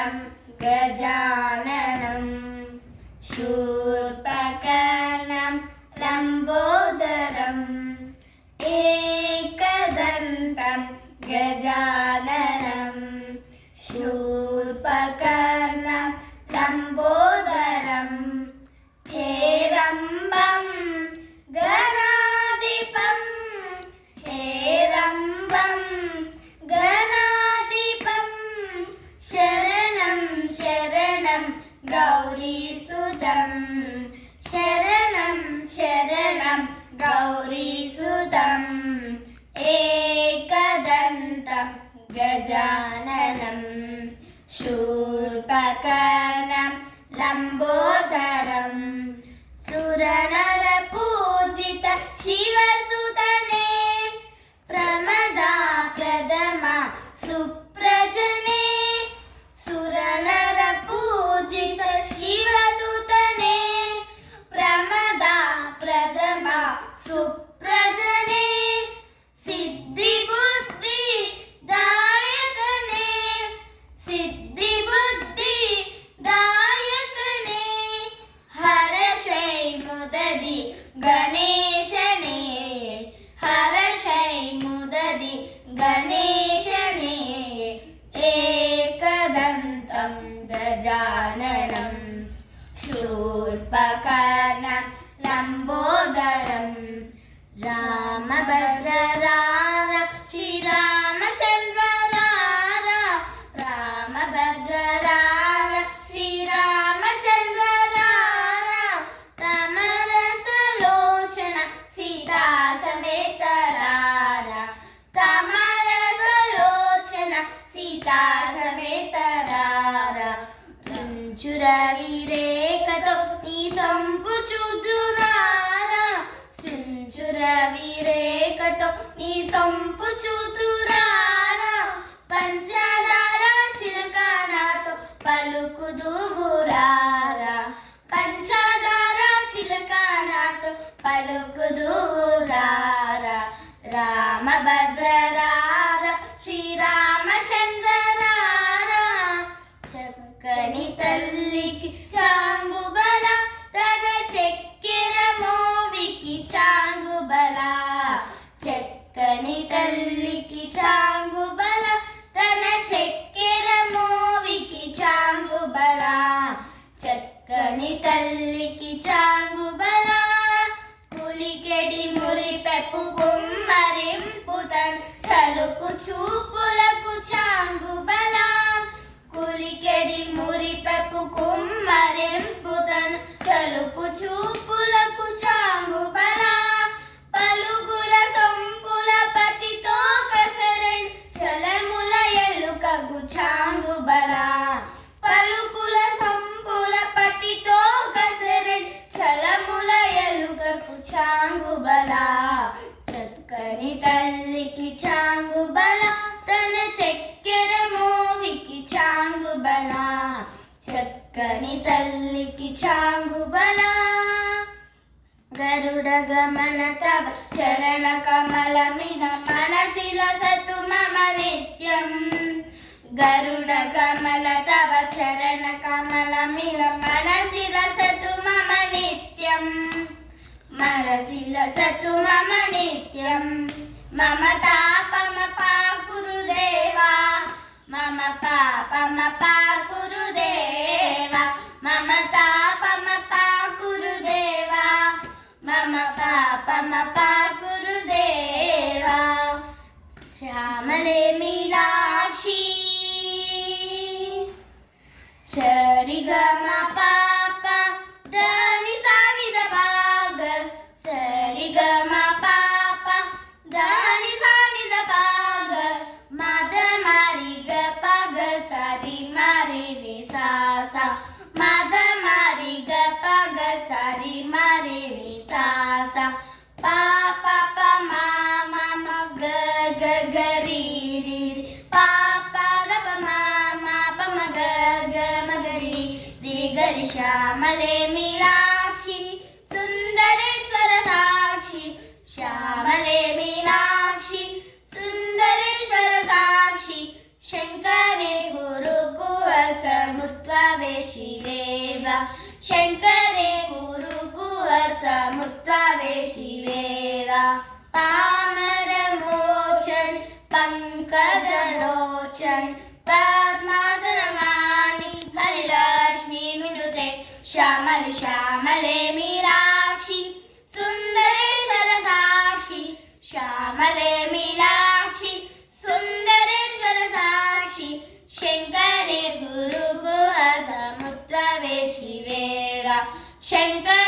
एकदन्तं गजाननं शूर्पकर्णं लम्बोदरम् एकदन्तं गजाननं शूर्पकर्णं लम्बोदरम् हेरम्बं गणाधिपं हेरम्बं गणाधिपं शरणं शरणं गौरीसुतं शरणं शरणं गौरीसुतम् एकदन्तं गजाननं शूर्पकर्णं लम्बोदरम् सुरनरपूजित शिवसुतने प्रमदा प्रदमा सुप्रजने सुरनरपूजित शिवसुतने प्रमदा प्रदमा सुप्रजने सिद्धिबुद्धि दायकने सिद्धिबुद्धि दायकने हर्षै मुददि गणेशने हर्षै मुददि गणेशने एकदन्तं गजाननं शूर्पकर्णं लम्बोदरम् रामभद्ररार श्रीरामचन्द्र रार रामभद्ररार श्रीरामचन्द्र रार कमलसलोचन सीता समेत रार कमलसलोचन सीता समेत रार चुंचुरविरेकतो नी संपुचुदुरार चुंचुरविरेकतो नी संपुचुदुरार पंचदार चिलकनातो पलुकुदुरार पंचदार चिलकनातो पलुकुदुरार रामभद्ररार श्रीरामचन्द्र रार चक्कनि तल्लिकी चांगुबल तन चक्केर मोविकी चांगुबल चक्कनि तल्लिकी चांगुबल तन चक्केर मोविकी चांगुबल चक्कनि तल्लिकी चांगुबल कुलिकेडि मुरिपेप्पु कुम्मरिंपुतन् सलुकु చూపులకు చాంగుబల కులికెడి మురిపెప్పు కుమ్మరింపుతన్ సలుపు చూపులకు చాంగుబల పలుగుల సొంపుల పతితో కసరెన్ చలముల ఎలుకగు చాంగుబల పలుకుల సొంపుల పతితో కసరెన్ చలముల ఎలుకగు చాంగుబల చక్కని తల్లికి చాంగుబల తన చక్కెర మోవికి చాంగుబల చక్కని తల్లికి చాంగుబల గరుడ గమన తవ చరణ కమలమిహ మనసిలసతు మమ నిత్యం గరుడ గమన తవ చరణ కమలమిహ మనసిలసతు మమ నిత్యం మనసిలసతు మమ నిత్యం మమ తాపమ పాకురుదేవా మమ పాపమ పాకురుదేవా మమ తాపమ పాకురుదేవా మమ పాపమ పాకురుదేవా శ్యామలే మీనాక్షి సరిగమ పాప దని సాగిద బాగ సరిగమ పాప దని సాగిద బాగ మద మరి గ పగ సరి మరి రి సా సా మద మరి గ పగ సరి మరి రి సా సా పా పా పా మా మా మా గ గ గ రి రి రి పా పా ద ప మా మా ప మ గ గ మ గ రి రి గ రి శ్యామలే మీనాక్షి సుందరేశ్వర సాక్షి శ్యామలే మీనాక్షి సుందరేశ్వర సాక్షి శంకరే గురు కువస समुद्रवे शिवेवा शङ्करे गुरुकुहसमुद्रवे शिवेवा पामरमोचन पंकजलोचन पद्मासनवाणी हरिलक्ष्मी विनुते श्यामल श्यामले मीनाक्षी सुंदरेश्वर साक्षी श्यामले मीनाक्षी सुंदरेश्वर साक्षी शंकरे गुरुकुहसमुद्रवे शिवेवा शंकर